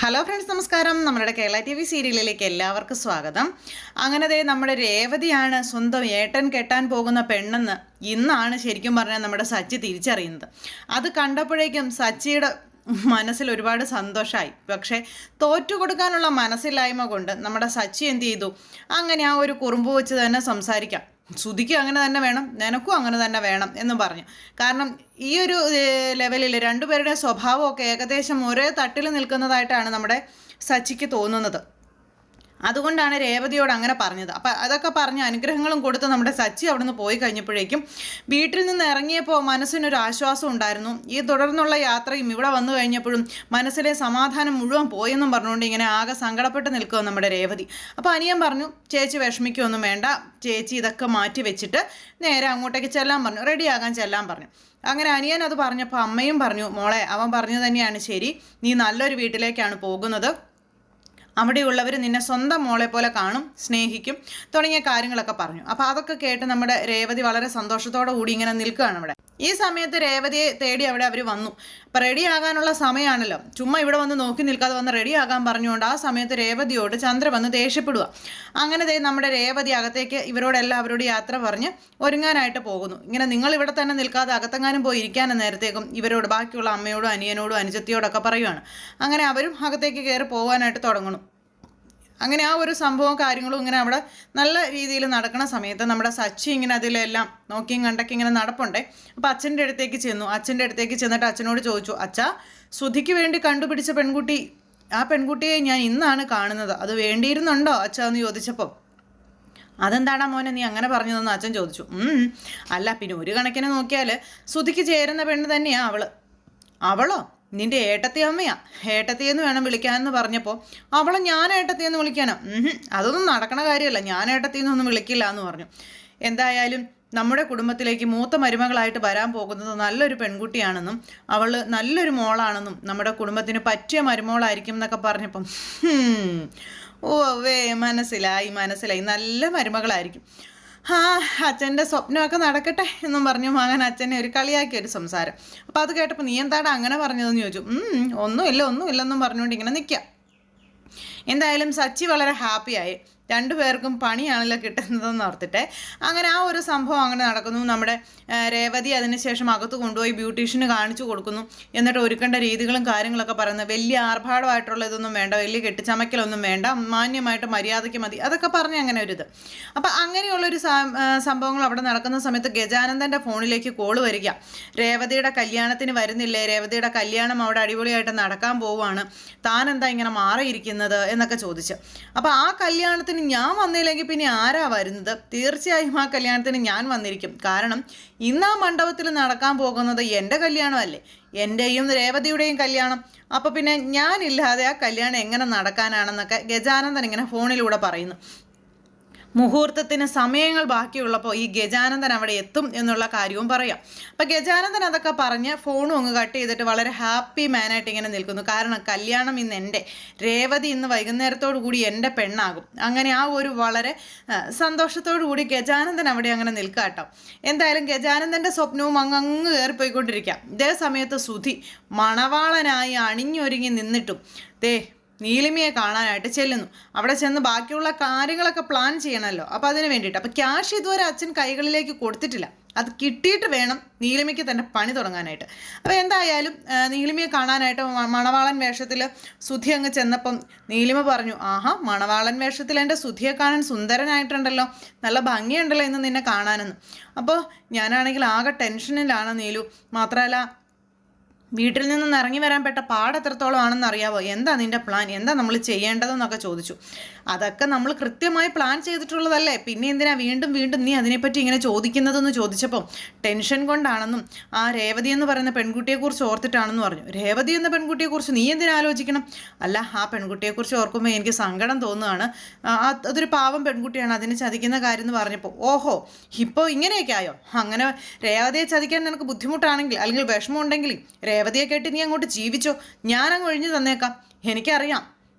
Hello friends, നമസ്കാരം. നമ്മുടെ Kerala TV സീരിയലിലേക്ക് എല്ലാവർക്കും സ്വാഗതം. അങ്ങനെ നമ്മുടെ രേവതിയാണ് സ്വന്തം ഏട്ടൻ കെട്ടാൻ പോകുന്ന പെണ്ണെന്ന് ഇന്നാണ് ശരിക്കും പറഞ്ഞാൽ നമ്മുടെ സച്ചി തിരിച്ചറിയുന്നത്. അത് കണ്ടപ്പോഴേക്കും സച്ചിയുടെ മനസ്സിൽ ഒരുപാട് സന്തോഷമായി. പക്ഷേ തോറ്റു കൊടുക്കാനുള്ള മനസ്സില്ലായ്മ കൊണ്ട് നമ്മുടെ സച്ചി എന്ത് ചെയ്തു, അങ്ങനെ ആ ഒരു കുറുമ്പ് വെച്ച് തന്നെ സംസാരിക്കാം, ശ്രുതിക്കും അങ്ങനെ തന്നെ വേണം, നിനക്കും അങ്ങനെ തന്നെ വേണം എന്ന് പറഞ്ഞു. കാരണം ഈ ഒരു ലെവലിൽ രണ്ടുപേരുടെ സ്വഭാവമൊക്കെ ഏകദേശം ഒരേ തട്ടിൽ നിൽക്കുന്നതായിട്ടാണ് നമ്മുടെ സച്ചിക്ക് തോന്നുന്നത്. അതുകൊണ്ടാണ് രേവതിയോട് അങ്ങനെ പറഞ്ഞത്. അപ്പം അതൊക്കെ പറഞ്ഞ് അനുഗ്രഹങ്ങളും കൊടുത്ത് നമ്മുടെ സച്ചി അവിടെ നിന്ന് പോയി കഴിഞ്ഞപ്പോഴേക്കും വീട്ടിൽ നിന്ന് ഇറങ്ങിയപ്പോൾ മനസ്സിനൊരു ആശ്വാസം ഉണ്ടായിരുന്നു. ഈ തുടർന്നുള്ള യാത്രയും ഇവിടെ വന്നു കഴിഞ്ഞപ്പോഴും മനസ്സിലെ സമാധാനം മുഴുവൻ പോയെന്നും പറഞ്ഞുകൊണ്ട് ഇങ്ങനെ ആകെ സങ്കടപ്പെട്ട് നിൽക്കുക നമ്മുടെ രേവതി. അപ്പോൾ അനിയൻ പറഞ്ഞു, ചേച്ചി വിഷമിക്കൊന്നും വേണ്ട, ചേച്ചി ഇതൊക്കെ മാറ്റി വെച്ചിട്ട് നേരെ അങ്ങോട്ടേക്ക് ചെല്ലാൻ പറഞ്ഞു, റെഡിയാകാൻ ചെല്ലാൻ പറഞ്ഞു. അങ്ങനെ അനിയൻ അത് പറഞ്ഞപ്പോൾ അമ്മയും പറഞ്ഞു, മോളെ അവൻ പറഞ്ഞു തന്നെയാണ് ശരി, നീ നല്ലൊരു വീട്ടിലേക്കാണ് പോകുന്നത്, അവിടെയുള്ളവർ നിന്നെ സ്വന്തം മോളെ പോലെ കാണും, സ്നേഹിക്കും തുടങ്ങിയ കാര്യങ്ങളൊക്കെ പറഞ്ഞു. അപ്പോൾ അതൊക്കെ കേട്ട് നമ്മുടെ രേവതി വളരെ സന്തോഷത്തോടു കൂടി ഇങ്ങനെ നിൽക്കുകയാണ് അവിടെ. ഈ സമയത്ത് രേവതിയെ തേടി അവിടെ അവർ വന്നു. അപ്പം റെഡിയാകാനുള്ള സമയമാണല്ലോ, ചുമ്മാ ഇവിടെ വന്ന് നോക്കി നിൽക്കാതെ വന്ന് റെഡിയാകാൻ പറഞ്ഞുകൊണ്ട് ആ സമയത്ത് രേവതിയോട് ചന്ദ്ര വന്ന് ദേഷ്യപ്പെടുക. അങ്ങനെ നമ്മുടെ രേവതി അകത്തേക്ക് ഇവരോടെല്ലാവരോടും യാത്ര പറഞ്ഞ് ഒരുങ്ങാനായിട്ട് പോകുന്നു. ഇങ്ങനെ നിങ്ങൾ ഇവിടെ തന്നെ നിൽക്കാതെ അകത്തെങ്ങാനും പോയി ഇരിക്കാനും നേരത്തേക്കും ഇവരോട് ബാക്കിയുള്ള അമ്മയോടും അനിയനോടും അനുജത്തിയോടൊക്കെ പറയുകയാണ്. അങ്ങനെ അവരും അകത്തേക്ക് കയറി പോകാനായിട്ട് തുടങ്ങണം. അങ്ങനെ ആ ഒരു സംഭവം കാര്യങ്ങളും ഇങ്ങനെ അവിടെ നല്ല രീതിയിൽ നടക്കുന്ന സമയത്ത് നമ്മുടെ സച്ചി ഇങ്ങനെ അതിലെല്ലാം നോക്കിയും കണ്ടൊക്കെ ഇങ്ങനെ നടപ്പുണ്ടേ. അപ്പോൾ അച്ഛൻ്റെ അടുത്തേക്ക് ചെന്നു. അച്ഛൻ്റെ അടുത്തേക്ക് ചെന്നിട്ട് അച്ഛനോട് ചോദിച്ചു, അച്ഛാ, ശ്രുതിക്ക് വേണ്ടി കണ്ടുപിടിച്ച പെൺകുട്ടി, ആ പെൺകുട്ടിയെ ഞാൻ ഇന്നാണ് കാണുന്നത്, അത് വേണ്ടിയിരുന്നുണ്ടോ അച്ഛാ എന്ന് ചോദിച്ചപ്പോൾ, അതെന്താടാ മോനെ നീ അങ്ങനെ പറഞ്ഞതെന്ന് അച്ഛൻ ചോദിച്ചു. അല്ല, പിന്നെ ഒരു കണക്കിന് നോക്കിയാൽ ശ്രുതിക്ക് ചേരുന്ന പെണ്ണ് തന്നെയാണ് അവളോ നിന്റെ ഏട്ടത്തി അമ്മയാ, ഏട്ടത്തിയെന്ന് വേണം വിളിക്കാനെന്ന് പറഞ്ഞപ്പോൾ അവളെ ഞാൻ ഏട്ടത്തിയെന്ന് വിളിക്കാനോ, അതൊന്നും നടക്കണ കാര്യമല്ല, ഞാൻ ഏട്ടത്തിയെന്നൊന്നും വിളിക്കില്ല എന്ന് പറഞ്ഞു. എന്തായാലും നമ്മുടെ കുടുംബത്തിലേക്ക് മൂത്ത മരുമകളായിട്ട് വരാൻ പോകുന്നത് നല്ലൊരു പെൺകുട്ടിയാണെന്നും അവൾ നല്ലൊരു മോളാണെന്നും നമ്മുടെ കുടുംബത്തിന് പറ്റിയ മരുമോളായിരിക്കും എന്നൊക്കെ പറഞ്ഞപ്പം മനസ്സിലായി, നല്ല മരുമകളായിരിക്കും. അച്ഛൻ്റെ സ്വപ്നമൊക്കെ നടക്കട്ടെ എന്നും പറഞ്ഞു മകൻ അച്ഛനെ ഒരു കളിയാക്കിയൊരു സംസാരം. അപ്പോൾ അത് കേട്ടപ്പോൾ നീ എന്താടാ അങ്ങനെ പറഞ്ഞതെന്ന് ചോദിച്ചു. ഒന്നുമില്ലെന്നും പറഞ്ഞുകൊണ്ട് ഇങ്ങനെ നിൽക്കാം. എന്തായാലും സച്ചി വളരെ ഹാപ്പിയായി. രണ്ടുപേർക്കും പണിയാണല്ലോ കിട്ടുന്നതെന്ന് ഓർത്തിട്ട് അങ്ങനെ ആ ഒരു സംഭവം അങ്ങനെ നടക്കുന്നു. നമ്മുടെ രേവതി അതിനുശേഷം അകത്ത് കൊണ്ടുപോയി ബ്യൂട്ടീഷ്യന് കാണിച്ചു കൊടുക്കുന്നു. എന്നിട്ട് ഒരുക്കേണ്ട രീതികളും കാര്യങ്ങളൊക്കെ പറയുന്നത്, വലിയ ആർഭാടമായിട്ടുള്ള ഇതൊന്നും വേണ്ട, വലിയ കെട്ടിച്ചമയ്ക്കലൊന്നും വേണ്ട, മാന്യമായിട്ട് മര്യാദയ്ക്ക് മതി, അതൊക്കെ പറഞ്ഞ് അങ്ങനെ ഒരു ഇത്. അപ്പം അങ്ങനെയുള്ളൊരു സംഭവങ്ങൾ അവിടെ നടക്കുന്ന സമയത്ത് ഗജാനന്ദൻ്റെ ഫോണിലേക്ക് കോള് വരിക. രേവതിയുടെ കല്യാണത്തിന് വരുന്നില്ലേ, രേവതിയുടെ കല്യാണം അവിടെ അടിപൊളിയായിട്ട് നടക്കാൻ പോവുകയാണ്, താൻ എന്താ ഇങ്ങനെ മാറിയിരിക്കുന്നത് എന്നൊക്കെ ചോദിച്ചു. അപ്പോൾ ആ കല്യാണത്തിന് ഞാൻ വന്നില്ലെങ്കിൽ പിന്നെ ആരാ വരുന്നത്? തീർച്ചയായും ആ കല്യാണത്തിന് ഞാൻ വന്നിരിക്കും. കാരണം ഇന്ന് ആ മണ്ഡപത്തിൽ നടക്കാൻ പോകുന്നത് എൻ്റെ കല്യാണമല്ലേ, എൻ്റെയും രേവതിയുടെയും കല്യാണം. അപ്പോൾ പിന്നെ ഞാനില്ലാതെ ആ കല്യാണം എങ്ങനെ നടക്കാനാണെന്നൊക്കെ ഗജാനന്ദൻ ഇങ്ങനെ ഫോണിലൂടെ പറയുന്നു. മുഹൂർത്തത്തിന് സമയങ്ങൾ ബാക്കിയുള്ളപ്പോൾ ഈ ഗജാനന്ദൻ അവിടെ എത്തും എന്നുള്ള കാര്യവും പറയാം. അപ്പം ഗജാനന്ദൻ അതൊക്കെ പറഞ്ഞ് ഫോണും അങ്ങ് കട്ട് ചെയ്തിട്ട് വളരെ ഹാപ്പി മാനായിട്ട് ഇങ്ങനെ നിൽക്കുന്നു. കാരണം കല്യാണം ഇന്ന് എൻ്റെ, രേവതി ഇന്ന് വൈകുന്നേരത്തോടു കൂടി എൻ്റെ പെണ്ണാകും. അങ്ങനെ ആ ഒരു വളരെ സന്തോഷത്തോടു കൂടി ഗജാനന്ദൻ അവിടെ അങ്ങനെ നിൽക്കുക കേട്ടോ. എന്തായാലും ഗജാനന്ദൻ്റെ സ്വപ്നവും അങ്ങ് കയറിപ്പോയിക്കൊണ്ടിരിക്കാം. ഇതേ സമയത്ത് ശ്രുതി മണവാളനായി അണിഞ്ഞൊരുങ്ങി നിന്നിട്ടും നീലിമയെ കാണാനായിട്ട് ചെല്ലുന്നു. അവിടെ ചെന്ന് ബാക്കിയുള്ള കാര്യങ്ങളൊക്കെ പ്ലാൻ ചെയ്യണമല്ലോ, അപ്പോൾ അതിന് വേണ്ടിയിട്ട്. അപ്പോൾ ക്യാഷ് ഇതുവരെ അച്ഛൻ കൈകളിലേക്ക് കൊടുത്തിട്ടില്ല, അത് കിട്ടിയിട്ട് വേണം നീലിമയ്ക്ക് തന്നെ പണി തുടങ്ങാനായിട്ട്. അപ്പോൾ എന്തായാലും നീലിമയെ കാണാനായിട്ട് മണവാളൻ വേഷത്തിൽ സുധി അങ്ങ് ചെന്നപ്പം നീലിമ പറഞ്ഞു, ആഹാ, മണവാളൻ വേഷത്തിൽ എൻ്റെ സുധിയെ കാണാൻ സുന്ദരനായിട്ടുണ്ടല്ലോ, നല്ല ഭംഗിയുണ്ടല്ലോ ഇന്ന് നിന്നെ കാണാനെന്ന്. അപ്പോൾ ഞാനാണെങ്കിൽ ആകെ ടെൻഷനിലാണ് നീലു. മാത്രമല്ല വീട്ടിൽ നിന്ന് ഇറങ്ങി വരാൻ പെട്ട പാടെത്രത്തോളം ആണെന്ന് അറിയാവോ? എന്താ നിൻ്റെ പ്ലാൻ, എന്താ നമ്മൾ ചെയ്യേണ്ടതെന്നൊക്കെ ചോദിച്ചു. അതൊക്കെ നമ്മൾ കൃത്യമായി പ്ലാൻ ചെയ്തിട്ടുള്ളതല്ലേ, പിന്നെ എന്തിനാ വീണ്ടും നീ അതിനെപ്പറ്റി ഇങ്ങനെ ചോദിക്കുന്നതെന്ന് ചോദിച്ചപ്പോൾ ടെൻഷൻ കൊണ്ടാണെന്നും ആ രേവതി എന്ന് പറയുന്ന പെൺകുട്ടിയെക്കുറിച്ച് ഓർത്തിട്ടാണെന്ന് പറഞ്ഞു. രേവതി എന്ന പെൺകുട്ടിയെക്കുറിച്ച് നീ എന്തിനാ ആലോചിക്കണം? അല്ല, ആ പെൺകുട്ടിയെക്കുറിച്ച് ഓർക്കുമ്പോൾ എനിക്ക് സങ്കടം തോന്നുകയാണ്, അതൊരു പാവം പെൺകുട്ടിയാണ്, അതിനെ ചതിക്കുന്ന കാര്യം എന്ന് പറഞ്ഞപ്പോൾ ഓഹോ, ഇപ്പോൾ ഇങ്ങനെയൊക്കെ ആയോ? അങ്ങനെ രേവതിയെ ചതിക്കാൻ നിനക്ക് ബുദ്ധിമുട്ടാണെങ്കിൽ അല്ലെങ്കിൽ വിഷമമുണ്ടെങ്കിൽ രേവതിയെ കേട്ട് നീ അങ്ങോട്ട് ജീവിച്ചോ, ഞാനങ്ങ് ഒഴിഞ്ഞു തന്നേക്കാം. എനിക്കറിയാം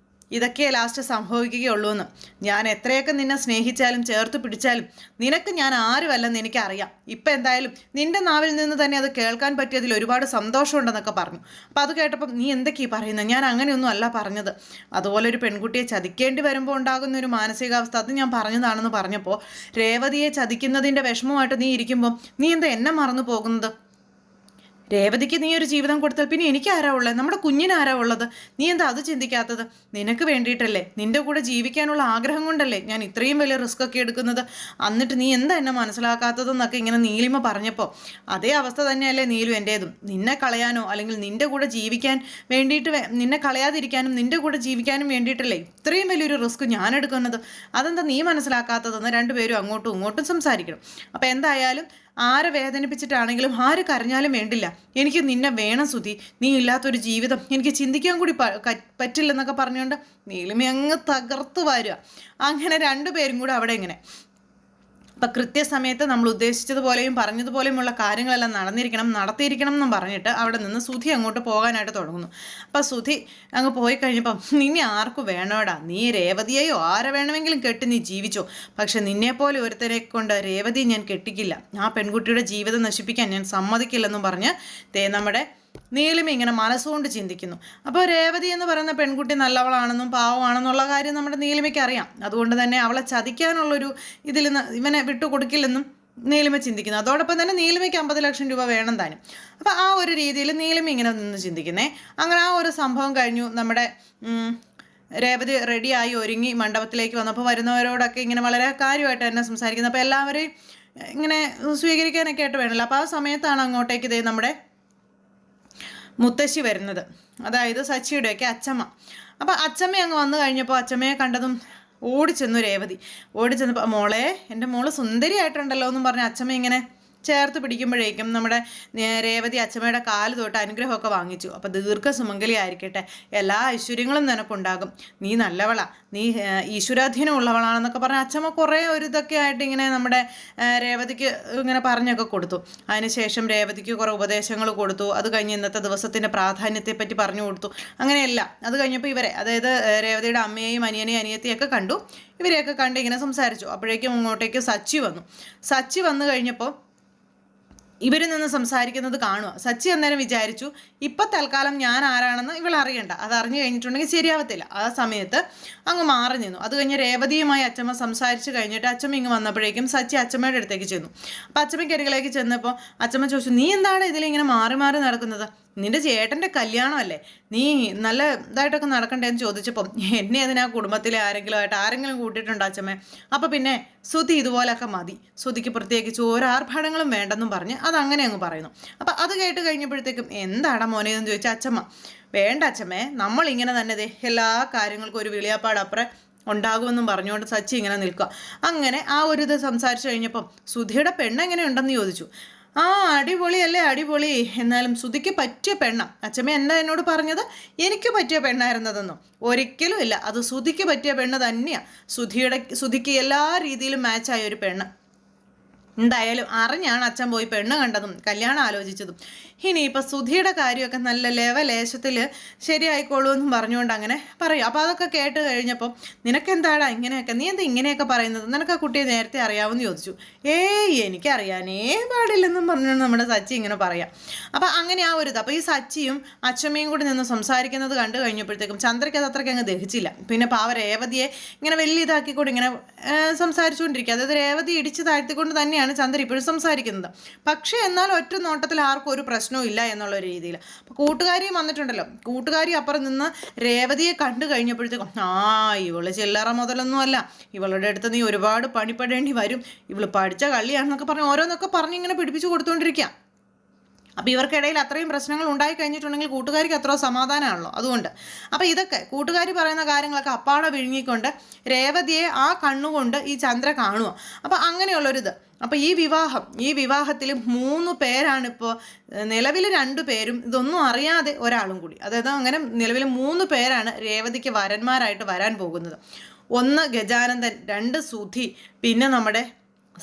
ഇതൊക്കെ ലാസ്റ്റ് സംഭവിക്കുകയുള്ളൂ എന്ന്. ഞാൻ എത്രയൊക്കെ നിന്നെ സ്നേഹിച്ചാലും ചേർത്ത് പിടിച്ചാലും നിനക്ക് ഞാൻ ആരുമല്ലെന്ന് എനിക്കറിയാം. ഇപ്പം എന്തായാലും നിന്റെ നാവിൽ നിന്ന് തന്നെ അത് കേൾക്കാൻ പറ്റിയതിൽ ഒരുപാട് സന്തോഷമുണ്ടെന്നൊക്കെ പറഞ്ഞു. അപ്പം അത് കേട്ടപ്പം നീ എന്തൊക്കെയാ പറയുന്നത്? ഞാൻ അങ്ങനെയൊന്നും അല്ല പറഞ്ഞത്. അതുപോലെ ഒരു പെൺകുട്ടിയെ ചതിക്കേണ്ടി വരുമ്പോൾ ഉണ്ടാകുന്ന ഒരു മാനസികാവസ്ഥ അത് ഞാൻ പറഞ്ഞതാണെന്ന് പറഞ്ഞപ്പോൾ രേവതിയെ ചതിക്കുന്നതിൻ്റെ വിഷമമായിട്ട് നീ ഇരിക്കുമ്പോൾ നീ എന്താ എന്നെ മറന്നു പോകുന്നത്? രേവതിക്ക് നീ ഒരു ജീവിതം കൊടുത്താൽ പിന്നെ എനിക്ക് ആരാ ഉള്ളത്? നമ്മുടെ കുഞ്ഞിന് ആരാ ഉള്ളത്? നീ എന്താ അത് ചിന്തിക്കാത്തത്? നിനക്ക് വേണ്ടിയിട്ടല്ലേ, നിന്റെ കൂടെ ജീവിക്കാനുള്ള ആഗ്രഹം കൊണ്ടല്ലേ ഞാൻ ഇത്രയും വലിയ റിസ്ക് ഒക്കെ എടുക്കുന്നത്. എന്നിട്ട് നീ എന്താ എന്നെ മനസ്സിലാക്കാത്തതെന്നൊക്കെ ഇങ്ങനെ നീലിമ പറഞ്ഞപ്പോൾ അതേ അവസ്ഥ തന്നെയല്ലേ നീലു എൻ്റേതും. നിന്നെ കളയാനോ അല്ലെങ്കിൽ നിന്റെ കൂടെ ജീവിക്കാൻ വേണ്ടിയിട്ട് നിന്നെ കളയാതിരിക്കാനും നിന്റെ കൂടെ ജീവിക്കാനും വേണ്ടിയിട്ടല്ലേ ഇത്രയും വലിയൊരു റിസ്ക് ഞാൻ എടുക്കുന്നത്. അതെന്താ നീ മനസ്സിലാക്കാത്തതെന്ന് രണ്ടുപേരും അങ്ങോട്ടും ഇങ്ങോട്ടും സംസാരിക്കണം. അപ്പം എന്തായാലും ആരെ വേദനിപ്പിച്ചിട്ടാണെങ്കിലും ആര് കരഞ്ഞാലും വേണ്ടില്ല, എനിക്ക് നിന്നെ വേണം സുധി. നീ ഇല്ലാത്തൊരു ജീവിതം എനിക്ക് ചിന്തിക്കാൻ കൂടി പറ്റില്ലെന്നൊക്കെ പറഞ്ഞുകൊണ്ട് നീലിമ അങ്ങ് തകർത്ത് വരിക. അങ്ങനെ രണ്ടുപേരും കൂടെ അവിടെ ഇങ്ങനെ അപ്പം കൃത്യസമയത്ത് നമ്മൾ ഉദ്ദേശിച്ചതുപോലെയും പറഞ്ഞതുപോലെയുമുള്ള കാര്യങ്ങളെല്ലാം നടത്തിയിരിക്കണം എന്നും പറഞ്ഞിട്ട് അവിടെ നിന്ന് സുധി അങ്ങോട്ട് പോകാനായിട്ട് തുടങ്ങുന്നു. അപ്പം സുധി അങ്ങ് പോയി കഴിഞ്ഞപ്പം നിന്നെ ആർക്കും വേണോടാ, നീ രേവതിയെയോ ആരെ വേണമെങ്കിലും കെട്ടി നീ ജീവിച്ചോ, പക്ഷെ നിന്നെപ്പോലെ ഒരുത്തരെ കൊണ്ട് രേവതി ഞാൻ കെട്ടിക്കില്ല, ആ പെൺകുട്ടിയുടെ ജീവിതം നശിപ്പിക്കാൻ ഞാൻ സമ്മതിക്കില്ലെന്നും പറഞ്ഞ് നമ്മുടെ നീലിമ ഇങ്ങനെ മനസ്സുകൊണ്ട് ചിന്തിക്കുന്നു. അപ്പോൾ രേവതി എന്ന് പറയുന്ന പെൺകുട്ടി നല്ലവളാണെന്നും പാവമാണെന്നുള്ള കാര്യം നമ്മുടെ നീലിമയ്ക്ക് അറിയാം. അതുകൊണ്ട് തന്നെ അവളെ ചതിക്കാനുള്ളൊരു ഇതിൽ ഇവനെ വിട്ടുകൊടുക്കില്ലെന്നും നീലിമ ചിന്തിക്കുന്നു. അതോടൊപ്പം തന്നെ നീലിമയ്ക്ക് 50 ലക്ഷം രൂപ വേണം താനും. അപ്പോൾ ആ ഒരു രീതിയിൽ നീലിമ ഇങ്ങനെ നിന്ന് ചിന്തിക്കുന്നേ. അങ്ങനെ ആ ഒരു സംഭവം കഴിഞ്ഞു. നമ്മുടെ രേവതി റെഡിയായി ഒരുങ്ങി മണ്ഡപത്തിലേക്ക് വന്നപ്പോൾ വരുന്നവരോടൊക്കെ ഇങ്ങനെ വളരെ കാര്യമായിട്ട് തന്നെ സംസാരിക്കുന്നത്. അപ്പോൾ എല്ലാവരെയും ഇങ്ങനെ സ്വീകരിക്കാനൊക്കെ ആയിട്ട് വേണമല്ലോ. അപ്പോൾ ആ സമയത്താണ് അങ്ങോട്ടേക്ക് ഇതേ നമ്മുടെ മുത്തശ്ശി വരുന്നത്, അതായത് സച്ചിയുടെയൊക്കെ അച്ചമ്മ. അപ്പം അച്ചമ്മ അങ്ങ് വന്നു കഴിഞ്ഞപ്പോൾ അച്ചമ്മയെ കണ്ടതും ഓടിച്ചെന്നു രേവതി. ഓടിച്ചെന്നപ്പോൾ മോളെ, എൻ്റെ മോള് സുന്ദരിയായിട്ടുണ്ടല്ലോ എന്നും പറഞ്ഞ് അച്ചമ്മ ഇങ്ങനെ ചേർത്ത് പിടിക്കുമ്പോഴേക്കും നമ്മുടെ രേവതി അച്ചമ്മയുടെ കാല് തൊട്ട് അനുഗ്രഹമൊക്കെ വാങ്ങിച്ചു. അപ്പോൾ ദീർഘസുമംഗലി ആയിരിക്കട്ടെ, എല്ലാ ഐശ്വര്യങ്ങളും നിനക്കുണ്ടാകും, നീ നല്ലവളാ, നീ ഈശ്വരാധീനം ഉള്ളവളാണെന്നൊക്കെ പറഞ്ഞ് അച്ചമ്മ കുറേ ഒരു ഇതൊക്കെ ആയിട്ട് ഇങ്ങനെ നമ്മുടെ രേവതിക്ക് ഇങ്ങനെ പറഞ്ഞൊക്കെ കൊടുത്തു. അതിനുശേഷം രേവതിക്ക് കുറേ ഉപദേശങ്ങൾ കൊടുത്തു. അത് കഴിഞ്ഞ് ഇന്നത്തെ ദിവസത്തിൻ്റെ പ്രാധാന്യത്തെപ്പറ്റി പറഞ്ഞു കൊടുത്തു. അങ്ങനെയല്ല, അത് കഴിഞ്ഞപ്പോൾ ഇവരെ, അതായത് രേവതിയുടെ അമ്മയെയും അനിയനെയും അനിയത്തിയൊക്കെ കണ്ടു. ഇവരെയൊക്കെ കണ്ട് ഇങ്ങനെ സംസാരിച്ചു. അപ്പോഴേക്കും അങ്ങോട്ടേക്ക് സച്ചി വന്നു. സച്ചി വന്നു കഴിഞ്ഞപ്പോൾ ഇവരിൽ നിന്ന് സംസാരിക്കുന്നത് കാണുക. സച്ചി അന്നേരം വിചാരിച്ചു ഇപ്പം തൽക്കാലം ഞാൻ ആരാണെന്ന് ഇവൾ അറിയണ്ട, അത് അറിഞ്ഞു കഴിഞ്ഞിട്ടുണ്ടെങ്കിൽ ശരിയാവത്തില്ല. ആ സമയത്ത് അങ്ങ് മാറി നിന്നു. അത് കഴിഞ്ഞ് രേവതിയുമായി അച്ചമ്മ സംസാരിച്ച് കഴിഞ്ഞിട്ട് അച്ചമ്മ ഇങ്ങ് വന്നപ്പോഴേക്കും സച്ചി അച്ചമ്മയുടെ അടുത്തേക്ക് ചെന്നു. അപ്പം അച്ചമ്മയ്ക്ക് അരികിലേക്ക് ചെന്നപ്പോൾ അച്ചമ്മ ചോദിച്ചു, നീ എന്താണ് ഇതിലിങ്ങനെ മാറി മാറി നടക്കുന്നത്? നിന്റെ ചേട്ടൻ്റെ കല്യാണമല്ലേ, നീ നല്ല ഇതായിട്ടൊക്കെ നടക്കണ്ടേന്ന് ചോദിച്ചപ്പം എന്നെ അതിനാ കുടുംബത്തിലെ ആരെങ്കിലും കൂട്ടിയിട്ടുണ്ടോ അച്ചമ്മേ? അപ്പം പിന്നെ സുധി ഇതുപോലൊക്കെ മതി, സുധിക്ക് പ്രത്യേകിച്ച് ഓരോ ആർഭാടങ്ങളും വേണ്ടെന്നും പറഞ്ഞ് അതങ്ങനെ അങ്ങ് പറയുന്നു. അപ്പം അത് കേട്ട് കഴിഞ്ഞപ്പോഴത്തേക്കും എന്താടാ മോനെ എന്ന് ചോദിച്ചാൽ അച്ചമ്മ, വേണ്ട അച്ചമ്മേ, നമ്മളിങ്ങനെ തന്നെ എല്ലാ കാര്യങ്ങൾക്കും ഒരു വിളിയാപ്പാടപ്പുറം ഉണ്ടാകുമെന്നും പറഞ്ഞുകൊണ്ട് സച്ചി ഇങ്ങനെ നിൽക്കുക. അങ്ങനെ ആ ഒരു ഇത് സംസാരിച്ചു കഴിഞ്ഞപ്പം സുധിയുടെ പെണ്ണ് എങ്ങനെയുണ്ടെന്ന് ചോദിച്ചു. ആ അടിപൊളിയല്ലേ, അടിപൊളി, എന്നാലും സുധിക്ക് പറ്റിയ പെണ്ണ. അച്ഛമ്മ എന്താ എന്നോട് പറഞ്ഞത്? എനിക്ക് പറ്റിയ പെണ്ണായിരുന്നതെന്നോ? ഒരിക്കലും ഇല്ല, അത് സുധിക്ക് പറ്റിയ പെണ്ണ് തന്നെയാണ്. സുധിക്ക് എല്ലാ രീതിയിലും മാച്ചായ ഒരു പെണ്ണ്. എന്തായാലും അറിഞ്ഞാണ് അച്ഛൻ പോയി പെണ്ണ് കണ്ടതും കല്യാണം ആലോചിച്ചതും. ഇനിയിപ്പോൾ സുധിയുടെ കാര്യമൊക്കെ നല്ല ലേശത്തിൽ ശരിയായിക്കോളൂ എന്നും പറഞ്ഞുകൊണ്ട് അങ്ങനെ പറയും. അപ്പോൾ അതൊക്കെ കേട്ട് കഴിഞ്ഞപ്പോൾ നിനക്കെന്താടാ ഇങ്ങനെയൊക്കെ, നീ എന്താ ഇങ്ങനെയൊക്കെ പറയുന്നത്? നിനക്ക് ആ കുട്ടിയെ നേരത്തെ അറിയാമെന്ന് ചോദിച്ചു. എനിക്കറിയാനേ പാടില്ലെന്നും പറഞ്ഞു നമ്മുടെ സച്ചി ഇങ്ങനെ പറയാം. അപ്പോൾ അങ്ങനെ ആ ഒരു ഇത്. അപ്പോൾ ഈ സച്ചിയും അച്ഛമ്മയും കൂടി നിന്ന് സംസാരിക്കുന്നത് കണ്ടു കഴിഞ്ഞപ്പോഴത്തേക്കും ചന്ദ്രയ്ക്ക് അത് അത്രയ്ക്ക് അങ്ങ് ദഹിച്ചില്ല. പിന്നെ പാവ രേവതിയെ ഇങ്ങനെ വലിയ ഇതാക്കിക്കൊണ്ട് ഇങ്ങനെ സംസാരിച്ചുകൊണ്ടിരിക്കുക. അതായത് രേവതി ഇടിച്ച് താഴ്ത്തിക്കൊണ്ട് തന്നെയാണ് ചന്ദ്ര ഇപ്പോഴും സംസാരിക്കുന്നത്. പക്ഷേ എന്നാൽ ഒറ്റ നോട്ടത്തിൽ ആർക്കും ഒരു പ്രശ്നവും ഇല്ല എന്നുള്ള രീതിയിൽ. അപ്പോൾ കൂട്ടുകാരിയും വന്നിട്ടുണ്ടല്ലോ, കൂട്ടുകാരി അപ്പുറം നിന്ന് രേവതിയെ കണ്ടു കഴിഞ്ഞപ്പോഴത്തേക്കും ഇവള് ചില്ലറ മുതലൊന്നും അല്ല, ഇവളുടെ അടുത്ത് നീ ഒരുപാട് പണിപ്പെടേണ്ടി വരും, ഇവള് പഠിച്ച കള്ളിയാണെന്നൊക്കെ പറഞ്ഞ് ഓരോന്നൊക്കെ പറഞ്ഞ് ഇങ്ങനെ പിടിപ്പിച്ചു കൊടുത്തുകൊണ്ടിരിക്കുക. അപ്പോൾ ഇവർക്കിടയിൽ അത്രയും പ്രശ്നങ്ങൾ ഉണ്ടായി കഴിഞ്ഞിട്ടുണ്ടെങ്കിൽ കൂട്ടുകാരിക്ക് അത്ര സമാധാനമാണല്ലോ. അതുകൊണ്ട് അപ്പോൾ ഇതൊക്കെ കൂട്ടുകാരി പറയുന്ന കാര്യങ്ങളൊക്കെ അപ്പാടെ വിഴുങ്ങിക്കൊണ്ട് രേവതിയെ ആ കണ്ണുകൊണ്ട് ഈ ചന്ദ്ര കാണുക. അപ്പോൾ അങ്ങനെയുള്ളൊരിത്. അപ്പോൾ ഈ വിവാഹത്തിൽ 3 പേരാണിപ്പോൾ, നിലവിൽ 2 പേരും, ഇതൊന്നും അറിയാതെ ഒരാളും കൂടി, അതായത് അങ്ങനെ നിലവിൽ 3 പേരാണ് രേവതിക്ക് വരന്മാരായിട്ട് വരാൻ പോകുന്നത്. 1 ഗജാനന്ദൻ, 2 സുധി, പിന്നെ നമ്മുടെ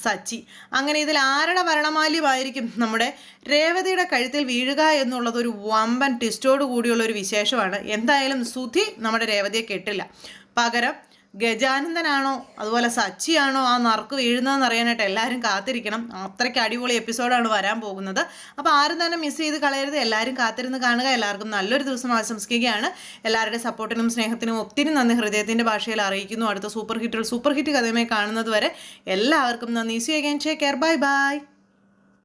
സച്ചി. അങ്ങനെ ഇതിൽ ആരുടെ ഭരണമാല്യമായിരിക്കും നമ്മുടെ രേവതിയുടെ കഴുത്തിൽ വീഴുക എന്നുള്ളത് ഒരു വമ്പൻ ട്വിസ്റ്റോട് കൂടിയുള്ള ഒരു വിശേഷമാണ്. എന്തായാലും സുധി നമ്മുടെ രേവതിയെ കെട്ടില്ല. പകരം ഗജാനന്ദനാണോ അതുപോലെ സച്ചിയാണോ ആ നറുക്ക് വീഴുന്നതെന്ന് അറിയാനായിട്ട് എല്ലാവരും കാത്തിരിക്കണം. അത്രയ്ക്ക് അടിപൊളി എപ്പിസോഡാണ് വരാൻ പോകുന്നത്. അപ്പോൾ ആരും തന്നെ മിസ് ചെയ്ത് കളയരുത്. എല്ലാവരും കാത്തിരുന്ന് കാണുക. എല്ലാവർക്കും നല്ലൊരു ദിവസം ആശംസിക്കുകയാണ്. എല്ലാവരുടെ സപ്പോർട്ടിനും സ്നേഹത്തിനും ഒത്തിരി നന്ദി ഹൃദയത്തിൻ്റെ ഭാഷയിൽ അറിയിക്കുന്നു. അടുത്ത സൂപ്പർ ഹിറ്റ് കഥയുമായി കാണുന്നത് വരെ എല്ലാവർക്കും നന്ദി. See again. Take care. Bye by.